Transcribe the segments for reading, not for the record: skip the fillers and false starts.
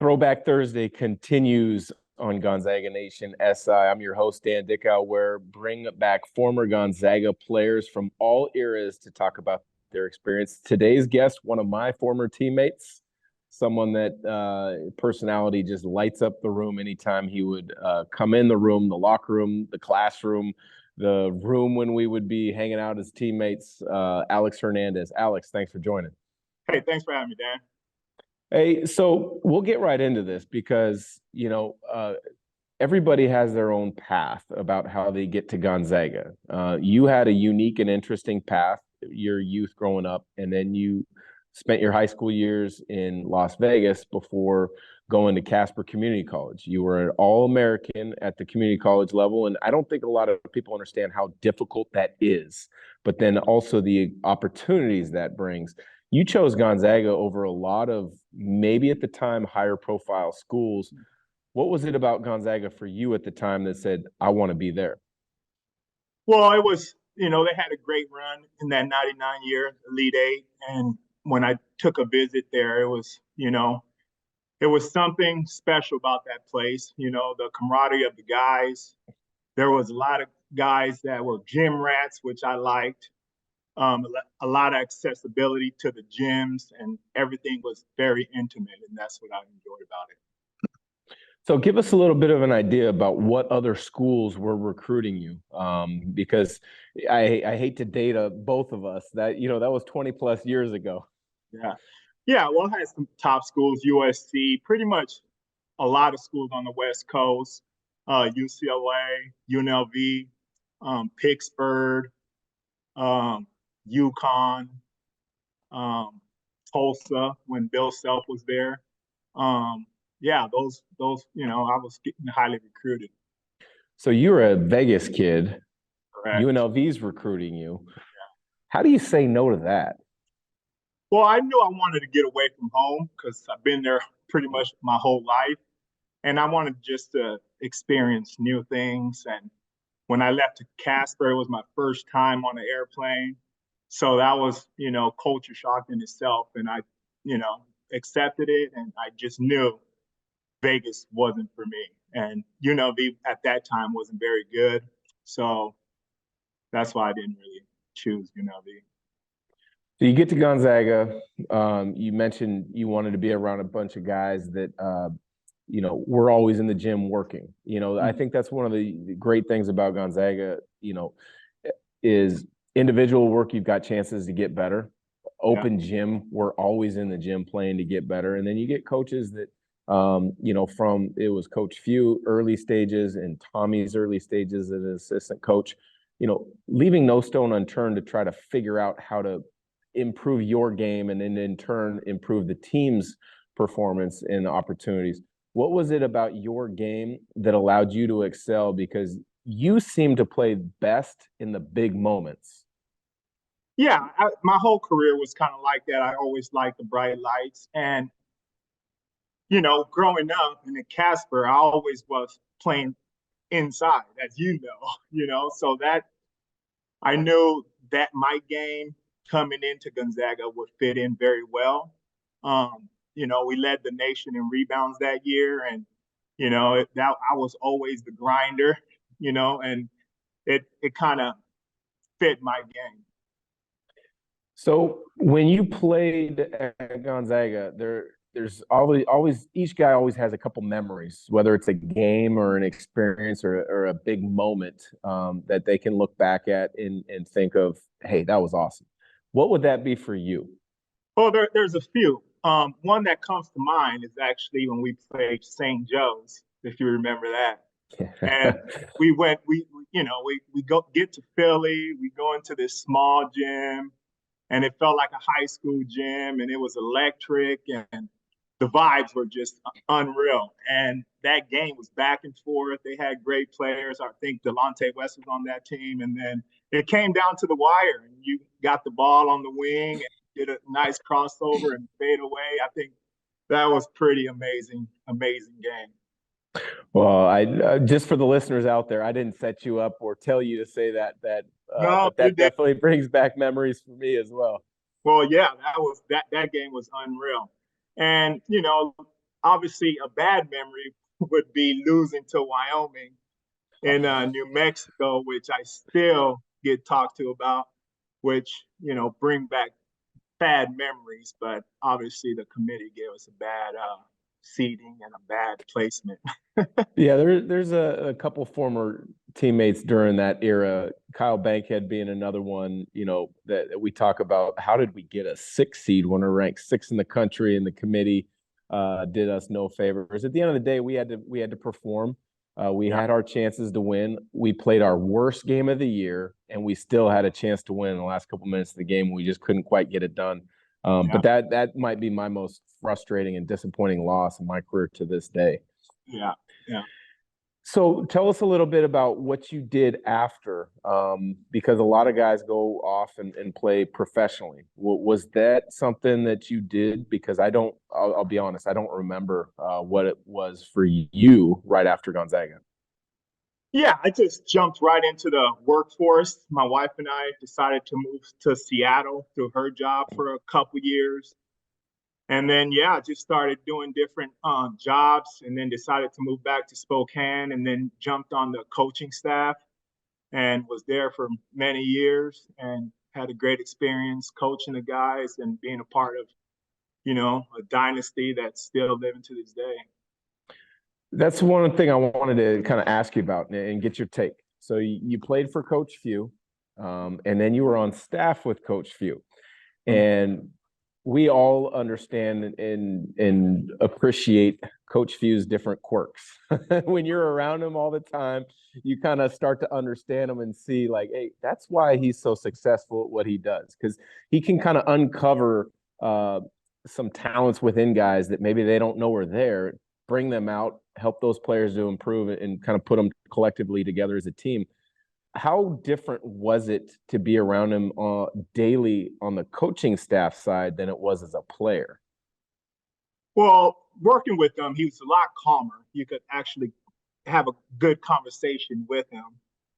Throwback Thursday continues on Gonzaga Nation SI. I'm your host, Dan Dickau, where bring back former Gonzaga players from all eras to talk about their experience. Today's guest, one of my former teammates, someone that personality just lights up the room anytime he would come in the room, the locker room, the classroom, the room when we would be hanging out as teammates, Alex Hernandez. Alex, thanks for joining. Hey, thanks for having me, Dan. Hey, so we'll get right into this because, everybody has their own path about how they get to Gonzaga. You had a unique and interesting path, your youth growing up, and then you spent your high school years in Las Vegas before going to Casper Community College. You were an All-American at the community college level, and I don't think a lot of people understand how difficult that is, but then also the opportunities that brings. You chose Gonzaga over a lot of maybe at the time higher profile schools. What was it about Gonzaga for you at the time that said, I want to be there? Well, it was, they had a great run in that 99 year, Elite Eight. And when I took a visit there, it was something special about that place. The camaraderie of the guys. There was a lot of guys that were gym rats, which I liked. A lot of accessibility to the gyms, and everything was very intimate, and that's what I enjoyed about it. So give us a little bit of an idea about what other schools were recruiting you, because I hate to date both of us. That was 20 plus years ago. Yeah. Well, I had some top schools, USC, pretty much a lot of schools on the West Coast, UCLA, UNLV, Pittsburgh. UConn, Tulsa when Bill Self was there. Those I was getting highly recruited. So you're a Vegas kid. Correct. UNLV's recruiting you. Yeah. How do you say no to that? Well, I knew I wanted to get away from home because I've been there pretty much my whole life. And I wanted just to experience new things. And when I left to Casper, it was my first time on an airplane. So that was, culture shock in itself. And I, accepted it. And I just knew Vegas wasn't for me. And UNLV at that time wasn't very good. So that's why I didn't really choose UNLV. So you get to Gonzaga. You mentioned you wanted to be around a bunch of guys that, we're always in the gym working. I think that's one of the great things about Gonzaga, is individual work, you've got chances to get better. Open gym, we're always in the gym playing to get better. And then you get coaches that, from it was Coach Few early stages and Tommy's early stages as an assistant coach, leaving no stone unturned to try to figure out how to improve your game and then in turn improve the team's performance and opportunities. What was it about your game that allowed you to excel? Because you seem to play best in the big moments. Yeah, my whole career was kind of like that. I always liked the bright lights. And, growing up in the Casper, I always was playing inside, as so that I knew that my game coming into Gonzaga would fit in very well. We led the nation in rebounds that year, and that I was always the grinder, and it kind of fit my game. So when you played at Gonzaga, there's always each guy always has a couple memories, whether it's a game or an experience or a big moment that they can look back at and think of, hey, that was awesome. What would that be for you? Well, there's a few. One that comes to mind is actually when we played St. Joe's, if you remember that. And we get to Philly, we go into this small gym, and it felt like a high school gym, and it was electric, and the vibes were just unreal. And that game was back and forth. They had great players. I think Delonte West was on that team. And then it came down to the wire, and you got the ball on the wing and did a nice crossover and fade away. I think that was pretty amazing game. Well, I just for the listeners out there, I didn't set you up or tell you to say that. No, but that definitely brings back memories for me as well. Well, yeah, that game was unreal. And obviously a bad memory would be losing to Wyoming in New Mexico, which I still get talked to about, which, bring back bad memories. But obviously the committee gave us a bad seating and a bad placement. Yeah, there's a couple former teammates during that era. Kyle Bankhead being another one, that we talk about. How did we get a 6 seed when we're ranked 6th in the country, and the committee did us no favors? At the end of the day, we had to perform. We had our chances to win. We played our worst game of the year, and we still had a chance to win in the last couple minutes of the game. We just couldn't quite get it done. But that might be my most frustrating and disappointing loss in my career to this day. Yeah. So tell us a little bit about what you did after, because a lot of guys go off and play professionally. Was that something that you did? Because I'll be honest, I don't remember what it was for you right after Gonzaga. Yeah, I just jumped right into the workforce. My wife and I decided to move to Seattle through her job for a couple years. And then, I just started doing different jobs, and then decided to move back to Spokane, and then jumped on the coaching staff and was there for many years and had a great experience coaching the guys and being a part of, a dynasty that's still living to this day. That's one thing I wanted to kind of ask you about and get your take. So you played for Coach Few, and then you were on staff with Coach Few. And we all understand and appreciate Coach Few's different quirks. When you're around him all the time, you kind of start to understand him and see like, hey, that's why he's so successful at what he does, because he can kind of uncover some talents within guys that maybe they don't know are there, bring them out, help those players to improve, and kind of put them collectively together as a team. How different was it to be around him daily on the coaching staff side than it was as a player? Well, working with him, he was a lot calmer. You could actually have a good conversation with him,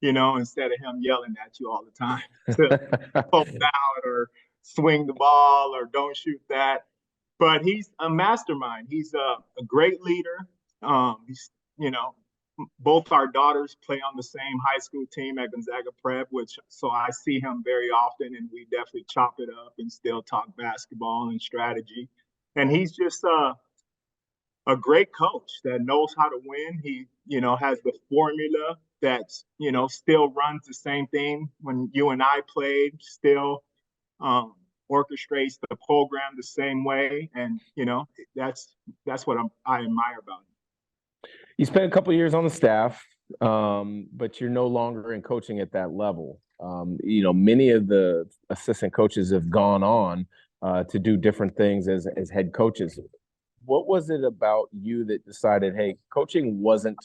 instead of him yelling at you all the time to post out or swing the ball or don't shoot that. But he's a mastermind. He's a great leader. He's, both our daughters play on the same high school team at Gonzaga Prep, so I see him very often, and we definitely chop it up and still talk basketball and strategy. And he's just a great coach that knows how to win. He, has the formula that's, still runs the same thing when you and I played, still orchestrates the program the same way. And, that's what I admire about him. You spent a couple of years on the staff, but you're no longer in coaching at that level. Many of the assistant coaches have gone on to do different things as head coaches. What was it about you that decided, hey, coaching wasn't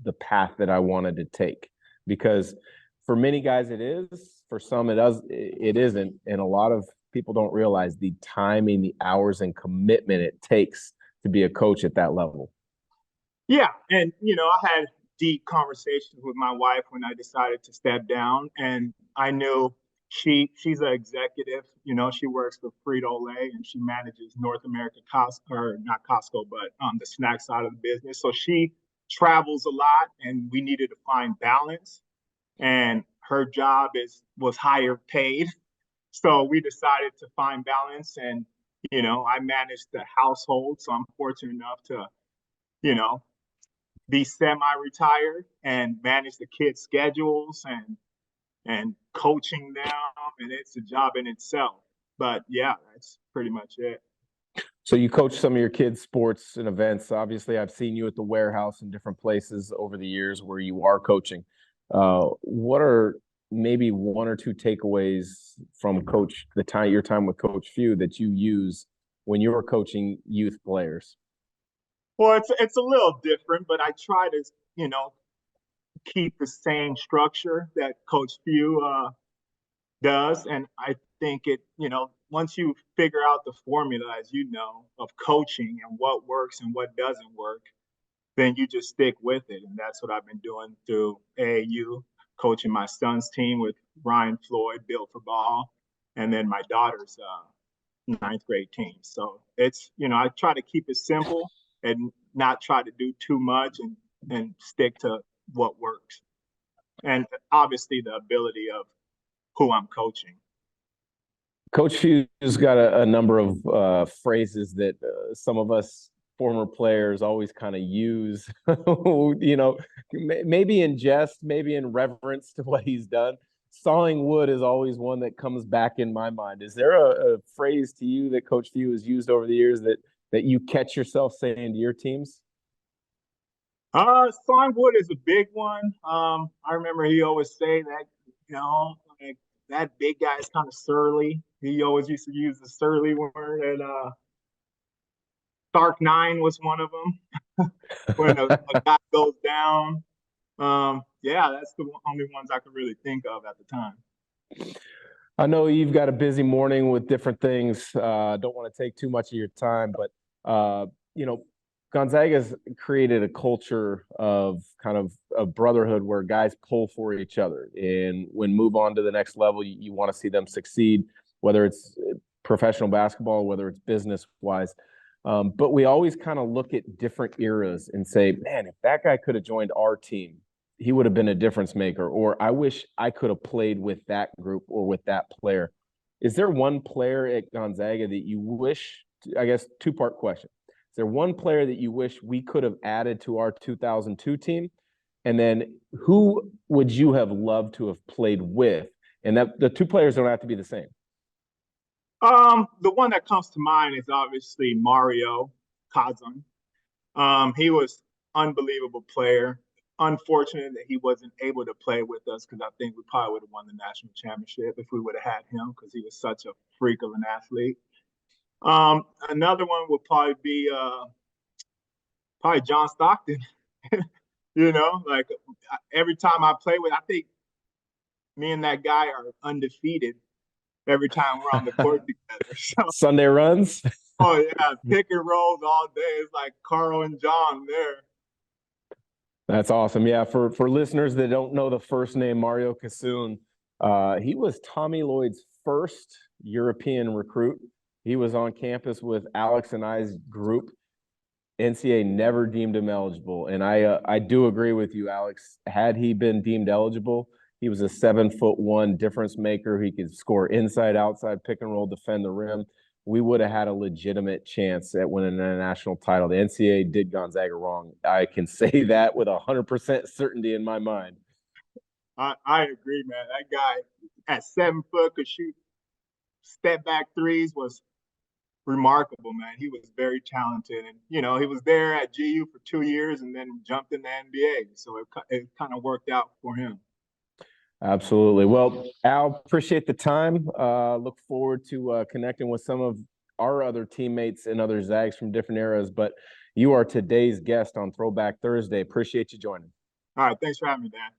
the path that I wanted to take? Because for many guys it is, for some it isn't, and a lot of people don't realize the timing, the hours, and commitment it takes to be a coach at that level. Yeah. And, I had deep conversations with my wife when I decided to step down. And I knew she's an executive, she works for Frito-Lay, and she manages North America Costco, or not Costco, but the snack side of the business. So she travels a lot, and we needed to find balance. And her job was higher paid. So we decided to find balance. And, I managed the household. So I'm fortunate enough to, be semi-retired and manage the kids' schedules and coaching them, and it's a job in itself. But yeah, that's pretty much it. So you coach some of your kids' sports and events. Obviously, I've seen you at the warehouse and different places over the years where you are coaching. What are maybe 1 or 2 takeaways from your time with Coach Few that you use when you're coaching youth players? Well, it's a little different, but I try to, keep the same structure that Coach Few does. And I think once you figure out the formula, as you know, of coaching and what works and what doesn't work, then you just stick with it. And that's what I've been doing through AAU, coaching my son's team with Ryan Floyd, Built for Ball, and then my daughter's 9th grade team. So it's, I try to keep it simple and not try to do too much and stick to what works. And obviously the ability of who I'm coaching. Coach Few's got a number of phrases that some of us former players always kind of use, maybe in jest, maybe in reverence to what he's done. Sawing wood is always one that comes back in my mind. Is there a phrase to you that Coach Few has used over the years that you catch yourself saying to your teams? Sawing wood is a big one. I remember he always say that, like that big guy is kind of surly. He always used to use the surly word, and Stark 9 was one of them. When a guy goes down. Yeah, that's the only ones I could really think of at the time. I know you've got a busy morning with different things. Don't want to take too much of your time, but Gonzaga's created a culture of kind of a brotherhood where guys pull for each other, and when move on to the next level, you want to see them succeed, whether it's professional basketball, whether it's business wise. But we always kind of look at different eras and say, man, if that guy could have joined our team, he would have been a difference maker, or I wish I could have played with that group or with that player. Is there one player at Gonzaga that you wish, I guess, two-part question. Is there one player that you wish we could have added to our 2002 team? And then who would you have loved to have played with? And that the two players don't have to be the same. The one that comes to mind is obviously Mario Kazan. He was unbelievable player. Unfortunate that he wasn't able to play with us, because I think we probably would have won the national championship if we would have had him, because he was such a freak of an athlete. Another one would probably be probably John Stockton. Like every time I play with, I think me and that guy are undefeated every time we're on the court together. So, Sunday runs? Oh, yeah, pick and rolls all day. It's like Carl and John there. That's awesome. Yeah, for listeners that don't know the first name, Mario Kassoun, he was Tommy Lloyd's first European recruit. He was on campus with Alex and I's group. NCAA never deemed him eligible, and I do agree with you, Alex. Had he been deemed eligible, he was a 7'1" difference maker. He could score inside, outside, pick and roll, defend the rim. We would have had a legitimate chance at winning a national title. The NCAA did Gonzaga wrong. I can say that with 100% certainty in my mind. I agree, man. That guy at 7 foot could shoot step back threes, was remarkable, man. He was very talented, and he was there at GU for 2 years and then jumped in the NBA. So it kind of worked out for him. Absolutely. Well, Al, appreciate the time. Look forward to connecting with some of our other teammates and other Zags from different eras. But you are today's guest on Throwback Thursday. Appreciate you joining. All right. Thanks for having me, Dan.